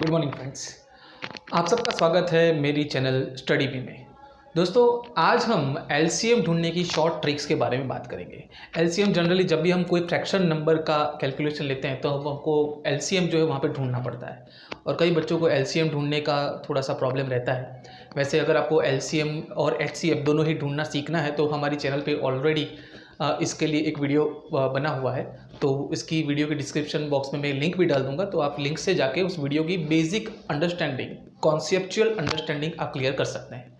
Good morning friends. आप सबका स्वागत है मेरी चैनल स्टडी बी में। दोस्तों, आज हम एलसीएम ढूंढने की शॉर्ट ट्रिक्स के बारे में बात करेंगे। एलसीएम जनरली जब भी हम कोई फ्रैक्शन नंबर का कैलकुलेशन लेते हैं तो हमको एलसीएम जो है वहाँ पे ढूंढना पड़ता है और कई बच्चों को एलसीएम ढूंढने का थोड़ा सा प्रॉब्लम रहता है। वैसे अगर आपको एलसीएम और एचसीएफ दोनों ही ढूंढना सीखना है तो हमारी चैनल पर ऑलरेडी इसके लिए एक वीडियो बना हुआ है, तो इसकी वीडियो के डिस्क्रिप्शन बॉक्स में मैं लिंक भी डाल दूंगा, तो आप लिंक से जाके उस वीडियो की बेसिक अंडरस्टैंडिंग, कॉन्सेप्चुअल अंडरस्टैंडिंग आप क्लियर कर सकते हैं।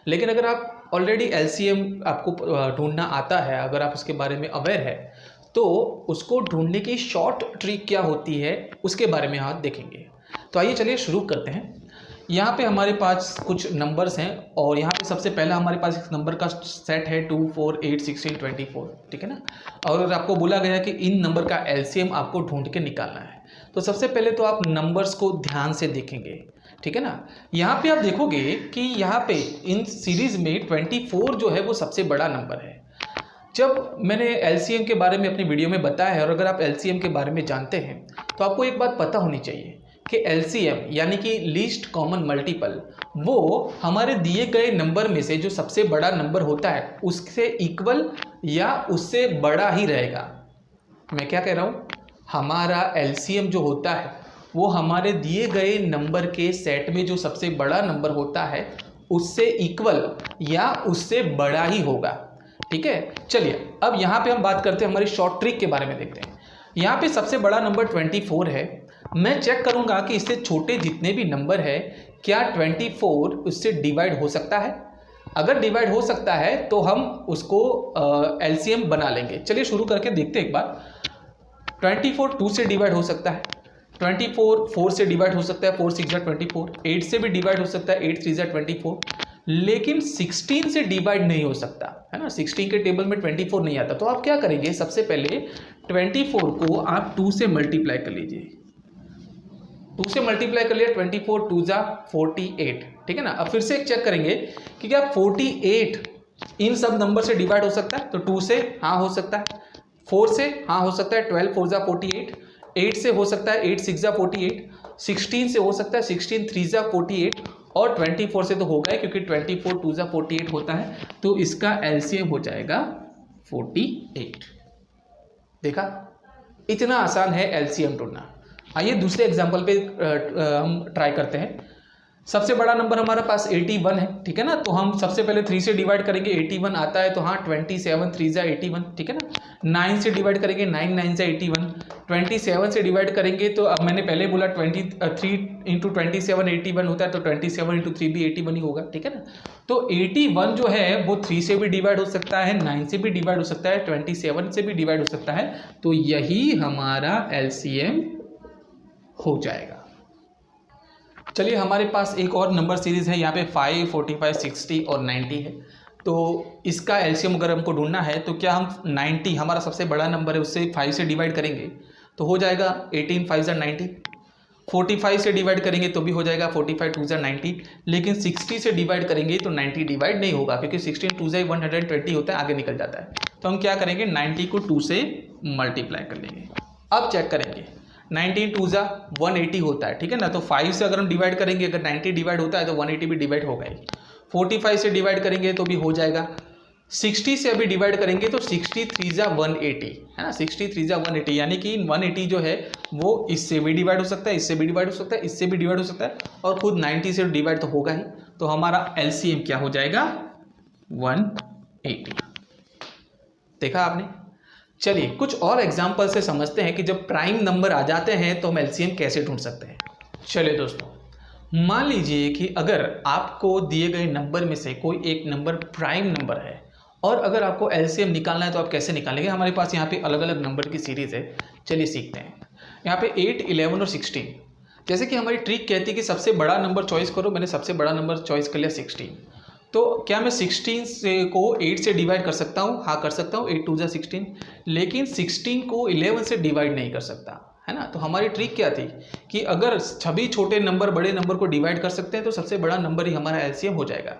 लेकिन अगर आप ऑलरेडी एलसीएम आपको ढूंढना आता है, अगर आप उसके बारे में अवेयर है, तो उसको ढूंढने की शॉर्ट ट्रिक क्या होती है उसके बारे में आज देखेंगे। तो आइए चलिए शुरू करते हैं। यहाँ पे हमारे पास कुछ नंबर्स हैं और यहाँ पे सबसे पहला हमारे पास एक नंबर का सेट है 2, 4, 8, 16, 24, ठीक है ना। और आपको बोला गया है कि इन नंबर का एलसीएम आपको ढूंढ के निकालना है। तो सबसे पहले तो आप नंबर्स को ध्यान से देखेंगे, ठीक है ना। यहाँ पे आप देखोगे कि यहाँ पे इन सीरीज में 24 जो है वो सबसे बड़ा नंबर है। जब मैंने एलसीएम के बारे में अपनी वीडियो में बताया है और अगर आप एलसीएम के बारे में जानते हैं तो आपको एक बात पता होनी चाहिए कि एलसीएम यानी कि लीस्ट कॉमन मल्टीपल वो हमारे दिए गए नंबर में से जो सबसे बड़ा नंबर होता है उससे इक्वल या उससे बड़ा ही रहेगा। मैं क्या कह रहा हूँ, हमारा एलसीएम जो होता है वो हमारे दिए गए नंबर के सेट में जो सबसे बड़ा नंबर होता है उससे इक्वल या उससे बड़ा ही होगा, ठीक है। चलिए अब यहाँ पे हम बात करते हैं हमारी शॉर्ट ट्रिक के बारे में। देखते हैं यहाँ पे सबसे बड़ा नंबर 24 है। मैं चेक करूंगा कि इससे छोटे जितने भी नंबर है क्या 24 उससे डिवाइड हो सकता है। अगर डिवाइड हो सकता है तो हम उसको एलसीएम बना लेंगे। चलिए शुरू करके देखते हैं एक बार। 24 2 से डिवाइड हो सकता है, 24 4 से डिवाइड हो सकता है, 4 6 24, 8 से भी डिवाइड हो सकता है, 8 3 24, लेकिन 16 से डिवाइड नहीं हो सकता है ना। 16 के टेबल में 24 नहीं आता। तो आप क्या करेंगे, सबसे पहले 24 को आप 2 से मल्टीप्लाई कर लीजिए। 2 से मल्टीप्लाई कर लिया, 24 2 जा 48, ठीक है ना। अब फिर से एक चेक करेंगे कि क्या 48 इन सब नंबर से डिवाइड हो सकता है। तो 2 से हाँ हो सकता है, 4 से हाँ हो सकता है, 12 4 जा 48, 8 से हो सकता है, 8 6 जा 48, 16 से हो सकता है, 16 3 जा 48 और 24 से तो होगा ही क्योंकि 24 2 जा 48 होता है। तो इसका एलसीएम हो जाएगा 48। देखा, इतना आसान है एलसीएम ढूंढना। आइए दूसरे एग्जांपल पे हम ट्राई करते हैं। सबसे बड़ा नंबर हमारे पास 81 है, ठीक है ना। तो हम सबसे पहले 3 से डिवाइड करेंगे, 81 आता है तो हाँ 27 3 जा 81, ठीक है ना। 9 से डिवाइड करेंगे, 9 9 जा 81, 27 से डिवाइड करेंगे तो अब मैंने पहले बोला 23 इंटू 27 81 होता है, तो 27 इंटू 3 भी 81 ही होगा, ठीक है ना। तो 81 जो है वो 3 से भी डिवाइड हो सकता है, 9 से भी डिवाइड हो सकता है, 27 से भी डिवाइड हो सकता है। तो यही हमारा एलसीएम हो जाएगा। चलिए हमारे पास एक और नंबर सीरीज है, यहाँ पे 5 45 60 और 90 है। तो इसका एलसीएम अगर हमको ढूंढना है तो क्या हम 90 हमारा सबसे बड़ा नंबर है उससे 5 से डिवाइड करेंगे तो हो जाएगा 18 5 जा 90, 45 से डिवाइड करेंगे तो भी हो जाएगा 45 2 जा 90, लेकिन 60 से डिवाइड करेंगे तो 90 डिवाइड नहीं होगा क्योंकि 16 2 जा 120 होता है, आगे निकल जाता है। तो हम क्या करेंगे, 90 को 2 से मल्टीप्लाई कर लेंगे। अब चेक करेंगे, 90 2 जा 180 होता है, ठीक है ना। तो 5 से अगर हम डिवाइड करेंगे, अगर 90 डिवाइड होता है तो 180 भी डिवाइड होगा ही। 45 से डिवाइड करेंगे तो भी हो जाएगा। 60 से अभी डिवाइड करेंगे तो 60 3 जा 180 है ना, 60 3 जा 180, यानी कि 180 जो है वो इससे भी डिवाइड हो सकता है, इससे भी डिवाइड हो सकता है, इससे भी डिवाइड हो सकता है और खुद 90 से डिवाइड तो होगा ही। तो हमारा एलसीएम क्या हो जाएगा, 180। देखा आपने। चलिए कुछ और एग्जाम्पल से समझते हैं कि जब प्राइम नंबर आ जाते हैं तो हम एलसीएम कैसे ढूंढ सकते हैं। चलिए दोस्तों, मान लीजिए कि अगर आपको दिए गए नंबर में से कोई एक नंबर प्राइम नंबर है और अगर आपको एलसीएम निकालना है तो आप कैसे निकालेंगे। हमारे पास यहाँ पे अलग अलग नंबर की सीरीज है, चलिए सीखते हैं। यहाँ पे 8 11 और 16, जैसे कि हमारी ट्रिक कहती है कि सबसे बड़ा नंबर चॉइस करो। मैंने सबसे बड़ा नंबर चॉइस कर लिया 16। तो क्या मैं 16 से को 8 से डिवाइड कर सकता हूँ? हाँ कर सकता हूँ, 8 2 जा 16, लेकिन 16 को 11 से डिवाइड नहीं कर सकता, है ना। तो हमारी ट्रिक क्या थी कि अगर सभी छोटे नंबर बड़े नंबर को डिवाइड कर सकते हैं तो सबसे बड़ा नंबर ही हमारा एलसीएम हो जाएगा।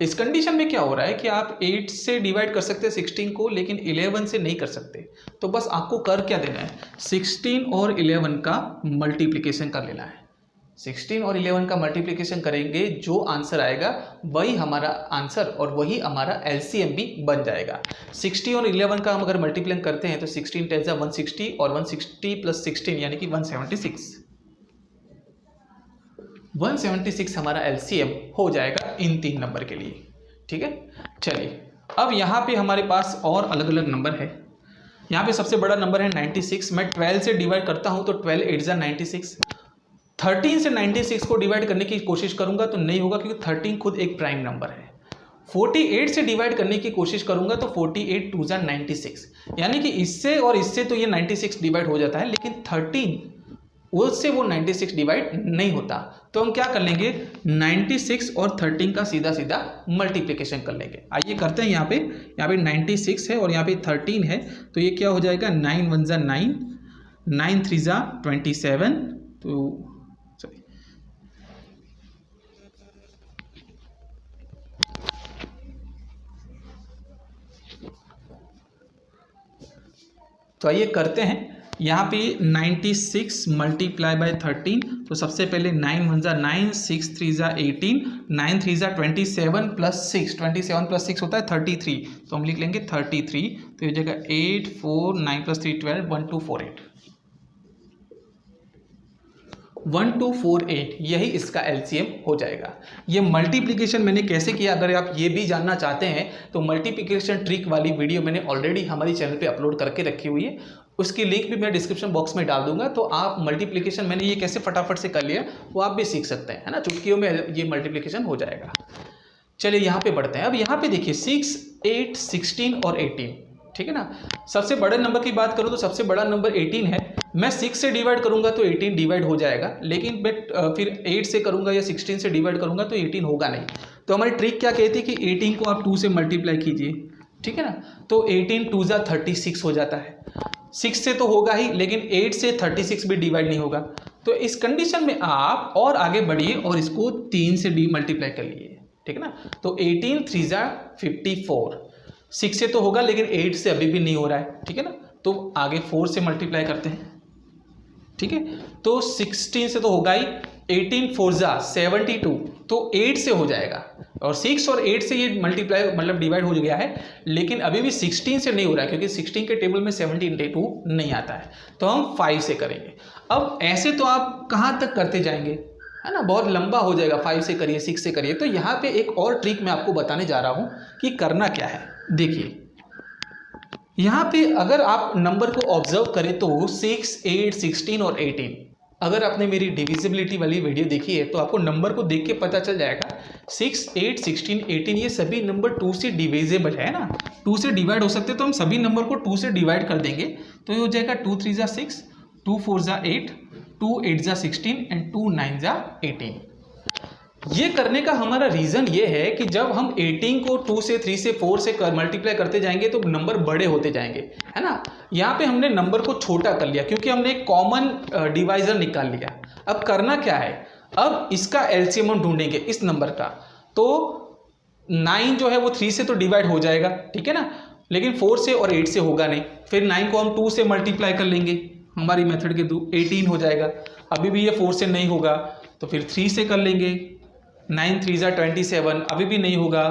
इस कंडीशन में क्या हो रहा है कि आप 8 से डिवाइड कर सकते हैं 16 को, लेकिन 11 से नहीं कर सकते। तो बस आपको कर क्या देना है, 16 और 11 का मल्टीप्लिकेशन कर लेना है। 16 और 11 का मल्टीप्लिकेशन करेंगे, जो आंसर आएगा वही हमारा आंसर और वही हमारा एलसीएम भी बन जाएगा। 60 और 11 का हम अगर मल्टीप्लाई करते हैं तो 16 × 160 और 160 + 16 यानी कि 176। 176 हमारा एलसीएम हो जाएगा इन 3 नंबर के लिए। ठीक है, चलिए अब यहाँ पे हमारे पास और अलग अलग नंबर है। यहाँ पे सबसे बड़ा नंबर है 96। मैं 12 से डिवाइड करता हूँ तो 12 8 × 96। 13 से 96 को डिवाइड करने की कोशिश करूंगा तो नहीं होगा, क्योंकि 13 खुद एक प्राइम नंबर है। 48 से डिवाइड करने की कोशिश करूंगा तो 48 2 × 96, यानी कि इससे और इससे तो ये 96 डिवाइड हो जाता है, लेकिन 13 उससे वो 96 डिवाइड नहीं होता। तो हम क्या कर लेंगे, 96 और 13 का सीधा सीधा मल्टीप्लिकेशन कर लेंगे। आइए करते हैं। यहाँ पे 96 है और यहाँ पे 13 है, तो ये क्या हो जाएगा, 9 1 × 9, 9 3 × 27, तो आइए करते हैं। यहाँ पे 96 × 13, तो सबसे पहले 9 1 × 9, 6 3 × 18, 9 3 × 27 + 6, 27 + 6 होता है 33, तो हम लिख लेंगे 33। तो ये जगह 8 4 9 + 3 12, 1248, 1248 यही इसका एलसीएम हो जाएगा। ये मल्टीप्लिकेशन मैंने कैसे किया, अगर आप ये भी जानना चाहते हैं तो मल्टीप्लिकेशन ट्रिक वाली वीडियो मैंने ऑलरेडी हमारी चैनल पे अपलोड करके रखी हुई है, उसकी लिंक भी मैं डिस्क्रिप्शन बॉक्स में डाल दूंगा। तो आप मल्टीप्लिकेशन मैंने ये कैसे फटाफट से कर लिया वो आप भी सीख सकते हैं, है ना, चुटकियों में ये मल्टीप्लिकेशन हो जाएगा। चलिए यहाँ पे बढ़ते हैं। अब यहाँ पे देखिए 6 8 16 और 18, ठीक है ना। सबसे बड़े नंबर की बात करूँ तो सबसे बड़ा नंबर 18 है। मैं 6 से डिवाइड करूंगा तो 18 डिवाइड हो जाएगा, लेकिन मैं फिर 8 से करूंगा या 16 से डिवाइड करूंगा तो 18 होगा नहीं। तो हमारी ट्रिक क्या कहती है कि 18 को आप 2 से मल्टीप्लाई कीजिए, ठीक है ना। तो 18 2 × 36 हो जाता है। 6 से तो होगा ही, लेकिन 8 से 36 भी डिवाइड नहीं होगा। तो इस कंडीशन में आप और आगे बढ़िए और इसको 3 से मल्टीप्लाई कर लिए, ठीक है ना। तो 18 3 × 54, 6 से तो होगा लेकिन 8 से अभी भी नहीं हो रहा है, ठीक है ना। तो आगे 4 से मल्टीप्लाई करते हैं, ठीक है। तो 16 से तो होगा ही, 18 4 × 72, तो 8 से हो जाएगा। और 6 और 8 से ये मल्टीप्लाई मतलब डिवाइड हो गया है, लेकिन अभी भी 16 से नहीं हो रहा है, क्योंकि 16 के टेबल में 72 नहीं आता है। तो हम 5 से करेंगे। अब ऐसे तो आप कहाँ तक करते जाएंगे, है ना, बहुत लंबा हो जाएगा। 5 से करिए, 6 से करिए। तो यहाँ पे एक और ट्रिक मैं आपको बताने जा रहा हूँ कि करना क्या है। देखिए यहाँ पे अगर आप नंबर को ऑब्जर्व करें तो 6 8 16 और 18, अगर आपने मेरी डिविजिबिलिटी वाली वीडियो देखी है तो आपको नंबर को देख के पता चल जाएगा 6 8 16 18 ये सभी नंबर 2 से डिविजिबल है ना, 2 से डिवाइड हो सकते हैं। तो हम सभी नंबर को 2 से डिवाइड कर देंगे, तो ये हो जाएगा 2 3 × 6, 2 4 × 8, 2 8 × 16 एंड 2 9 × 18। ये करने का हमारा रीज़न ये है कि जब हम 18 को 2 से 3 से 4 से मल्टीप्लाई करते जाएंगे तो नंबर बड़े होते जाएंगे, है ना। यहाँ पे हमने नंबर को छोटा कर लिया क्योंकि हमने एक कॉमन डिवाइजर निकाल लिया। अब करना क्या है, अब इसका एलसीएम हम ढूंढेंगे इस नंबर का। तो 9 जो है वो 3 से तो डिवाइड हो जाएगा, ठीक है ना, लेकिन 4 से और 8 से होगा नहीं। फिर 9 को हम 2 से मल्टीप्लाई कर लेंगे हमारी मेथड के थ्रू, 18 हो जाएगा। अभी भी ये 4 से नहीं होगा तो फिर 3 से कर लेंगे, 9 3 × 27, अभी भी नहीं होगा।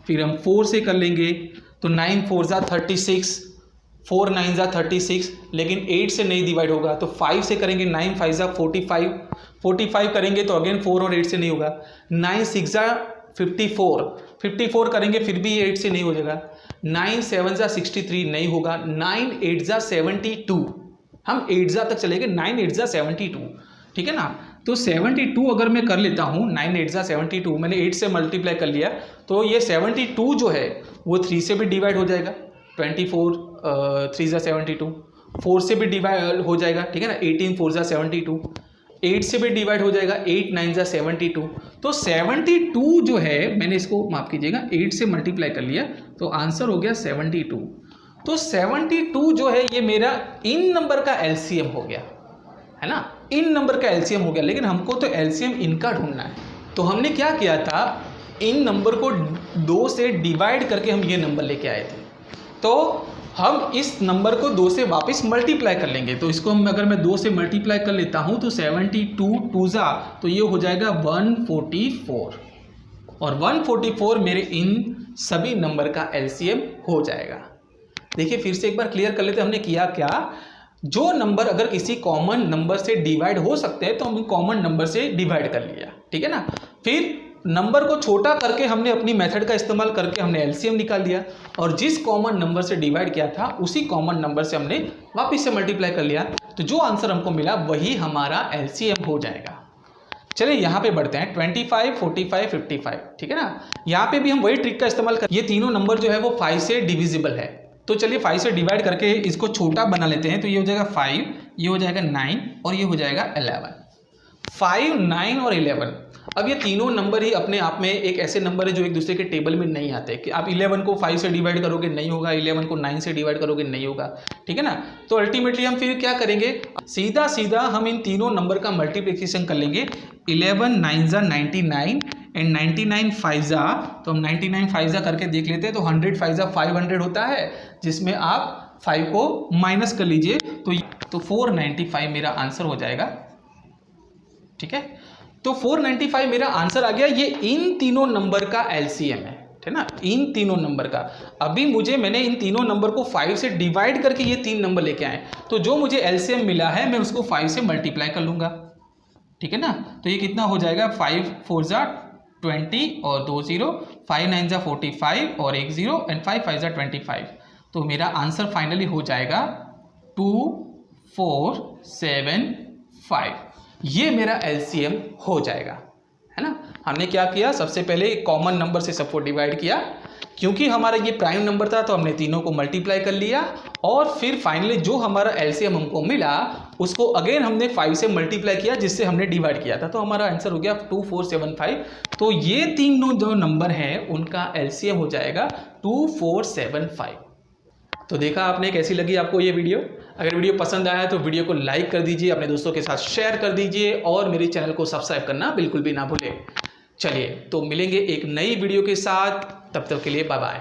फिर हम 4 से कर लेंगे, तो 9 4 × 36, 4 9 × 36, लेकिन 8 से नहीं डिवाइड होगा। तो 5 से करेंगे, 9 5 × 45, 45 करेंगे तो अगेन 4 और 8 से नहीं होगा। 9 6 × 54, 54 करेंगे फिर भी 8 से नहीं हो जाएगा। 9 7 × 63 नहीं होगा। 9 8 × 72, हम 8 तक चलेंगे, 9 8 × 72, ठीक है ना। तो 72 अगर मैं कर लेता हूँ, 9 8 × 72, मैंने 8 से मल्टीप्लाई कर लिया, तो ये 72 जो है वो 3 से भी डिवाइड हो जाएगा। 24 3 × 72, 4 से भी डिवाइड हो जाएगा, ठीक है ना। 18 4 × 72, 8 से भी डिवाइड हो जाएगा। 8 9 × 72, तो 72 जो है मैंने इसको माफ़ कीजिएगा 8 से मल्टीप्लाई कर लिया, तो आंसर हो गया 72। तो 72 जो है ये मेरा इन नंबर का एलसीएम हो गया, है ना, इन नंबर का एलसीएम हो गया। लेकिन हमको तो एलसीएम इनका ढूंढना है, तो हमने क्या किया था, इन नंबर को 2 से डिवाइड करके हम ये नंबर लेके आए थे। तो हम इस नंबर को 2 से वापस मल्टीप्लाई कर लेंगे। तो इसको हम अगर मैं 2 से मल्टीप्लाई कर लेता हूँ तो 72 2 तो ये हो जाएगा 144 और 144 मेरे इन सभी नंबर का एलसीएम हो जाएगा। देखिए फिर से एक बार क्लियर कर लेते हैं हमने किया क्या। जो नंबर अगर किसी कॉमन नंबर से डिवाइड हो सकते हैं तो हम कॉमन नंबर से डिवाइड कर लिया, ठीक है ना। फिर नंबर को छोटा करके हमने अपनी मेथड का इस्तेमाल करके हमने एलसीएम निकाल लिया और जिस कॉमन नंबर से डिवाइड किया था उसी कॉमन नंबर से हमने वापस से मल्टीप्लाई कर लिया। तो जो आंसर हमको मिला वही हमारा एलसीएम हो जाएगा। चलिए यहाँ पे बढ़ते हैं 25 45 55, ठीक है ना। यहाँ पे भी हम वही ट्रिक का इस्तेमाल कर, ये तीनों नंबर जो है वो 5 से डिविजिबल है। तो चलिए 5 से डिवाइड करके इसको छोटा बना लेते हैं। तो ये हो जाएगा 5, ये हो जाएगा 9 और ये हो जाएगा 11। 5, 9 और 11। अब ये तीनों नंबर ही अपने आप में एक ऐसे नंबर है जो एक दूसरे के टेबल में नहीं आते कि आप 11 को 5 से डिवाइड करोगे नहीं होगा, 11 को 9 से डिवाइड करोगे नहीं होगा, ठीक है ना। तो अल्टीमेटली हम फिर क्या करेंगे, सीधा सीधा हम इन तीनों नंबर का मल्टीप्लिकेशन कर लेंगे। 11 9 जा 99 एंड 99 5 जा, तो हम 99 5 जा करके देख लेते हैं। तो 100 5 जा 500 होता है, जिसमें आप 5 को माइनस कर लीजिए तो 495 मेरा आंसर हो जाएगा, ठीक है। तो 495 मेरा आंसर आ गया। ये इन तीनों नंबर का एलसीएम है, ठीक ना, इन तीनों नंबर का। अभी मैंने इन तीनों नंबर को 5 से डिवाइड करके ये 3 नंबर लेके आए, तो जो मुझे एलसीएम मिला है मैं उसको 5 से मल्टीप्लाई कर लूंगा, ठीक है ना। तो ये कितना हो जाएगा, 5 4 जा 20 और 2 0, 5 9 जा 45 और 1 0 एंड 5 5 जा 25। तो मेरा आंसर फाइनली हो जाएगा 2475। ये मेरा एलसीएम हो जाएगा, है ना। हमने क्या किया, सबसे पहले कॉमन नंबर से सबको डिवाइड किया, क्योंकि हमारा ये प्राइम नंबर था तो हमने तीनों को मल्टीप्लाई कर लिया और फिर फाइनली जो हमारा एलसीएम हमको मिला उसको अगेन हमने 5 से मल्टीप्लाई किया जिससे हमने डिवाइड किया था। तो हमारा आंसर हो गया 2475। तो ये तीनों जो नंबर हैं उनका एलसीएम हो जाएगा 2475। तो देखा आपने, कैसी लगी आपको ये वीडियो। अगर वीडियो पसंद आया तो वीडियो को लाइक कर दीजिए, अपने दोस्तों के साथ शेयर कर दीजिए और मेरे चैनल को सब्सक्राइब करना बिल्कुल भी ना भूलें। चलिए तो मिलेंगे एक नई वीडियो के साथ, तब तक के लिए बाय बाय।